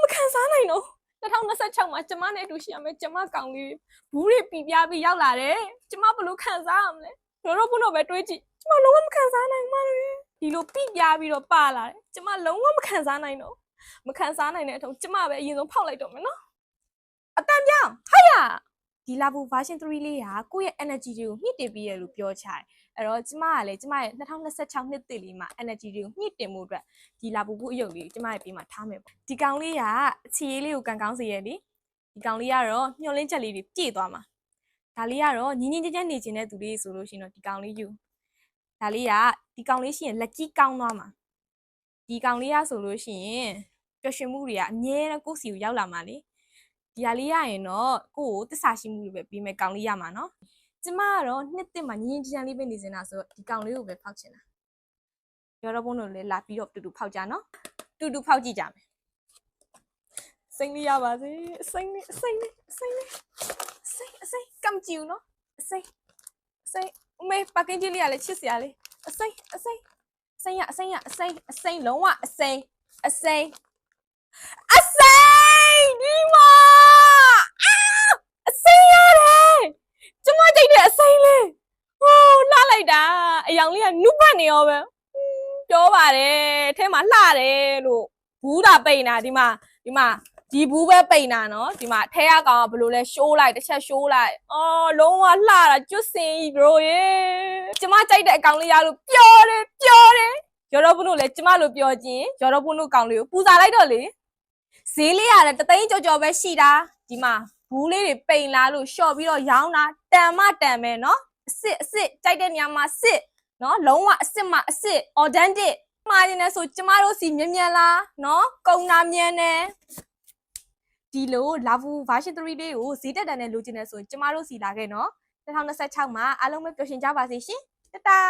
မခံစားနိုင်တော့2026မှာကျမနဲ့အတူရှိရမယ်ကျမကောင်လေးဘူးတွေပြပြပြီးရောက်လာတယ်ကျမဘလို့ခံစားရမလဲတို့ဘုံတော့ပဲတွေးကြည့်ကျမလုံးဝမခံစားနိုင်ပါဘူးဒီလိုပြပြပြီးတော့ပါလာတယ်ကျမလုံးဝမခံစားနိုင်တော့မခံစားနိုင်တဲ့အထုံးကျမပဲအရင်ဆုံးဖောက်လိုက်တော့မယ်နော်အတန်ပြောင်းဟာရဒီလာဘူး version 3လေးကကိုယ့်ရဲ့ energy တွေကိုမြင့်တင်ပြီးရလို့ပြောချတယ်အဲ့တော့ကျမကလည်းကျမရဲ့2026နှစ်သစ်လေးမှာ energy တွေကိုမြင့်တင်မှုအတွက်ဒီလာဘူးအယုတ်လေးကျမရဲ့ပေးမှာထားမယ်ပေါ့ဒီကောင်လေးကအခြေရေးလေးကိုကန်ကောင်းစေရလေဒီကောင်လေးကတော့မျောလင်းချက်လေးတွေပြည့်သွားမှာဒါလေးကတော့ညီညီကျကျနေခြင်းတဲ့သူလေးဆိုလို့ရှိရင်တော့ဒီကောင်လေးယူဒါလေးကဒီကောင်လေးရှိရင်လက်ကြီးကောင်းသွားမှာဒီကောင်လေးရဆိုလို့ရှိရင်ပျော်ရွှင်မှုတွေကအမြဲတမ်းကိုယ့်စီကိုရောက်လာမှာလေဒီဟာလေးရရင်တော့ကိုယ့်ကိုသစ္စာရှိမှုတွေပဲပြီးမဲ့ကောင်လေးရမှာနော်ကျမကတော့နှစ်သစ်မှာညီညီကျကျလေးပဲနေနေတာဆိုတော့ဒီကောင်လေးကိုပဲဖောက်ချင်တာရောတော့ဘုန်းတို့လည်းလာပြီးတော့တူတူဖောက်ကြနော်တူတူဖောက်ကြည့်ကြမယ်စိတ်လေးရပါစေစိတ်လေးစိတ်ကမ်ကျူနော်စိတ်အမေပါကင်ကြီးလေးကလည်းချစ်စရာလေးစိတ်လုံးဝစိတ်ဒီမှာစိတ်ရတယ်ကျမကြိုက်တဲ့အစိမ်းလေးဟိုလှလိုက်တာအယောင်လေးကနုပတ်နေရောပဲပြောပါတယ်ထဲမှာလှတယ်လို့ဘူးတာပိန်တာဒီမှာဒီဘူးပဲပိန်တာနော်ဒီမှာထဲကကောင်ကဘယ်လိုလဲရှိုးလိုက်တစ်ချက်ရှိုးလိုက်အော်လုံးဝလှတာကျွတ်စင်ကြီး bro ရေကျမကြိုက်တဲ့အကောင်လေးရလို့ပျော်တယ်ရောတော့ဘုန်းတို့လည်းကျမလိုပျော်ခြင်းရောတော့ဘုန်းတို့ကောင်လေးကိုပူဇာလိုက်တော့လေဈေးလေးရတယ်တသိန်းကြော်ပဲရှိတာဒီမှာဘူးလေးတွေပိန်လာလို့ရှော့ပြီးတော့ရောင်းတာတန်မယ်နော်အစ်ကြိုက်တဲ့ညမှာစစ်နော်လုံးဝအစ်မှာအစ် authentic မှားနေတယ်ဆိုကျမတို့စီမြန်လားနော်ကုန်တာမြန်တယ်ဒီလိုလာဘူး version 3လေးကိုဈေးတက်တန်နဲ့လိုချင်တယ်ဆိုရင်ကျမတို့စီလာခဲ့နော်2026မှာအားလုံးပဲပျော်ရွှင်ကြပါစေရှင်တတာ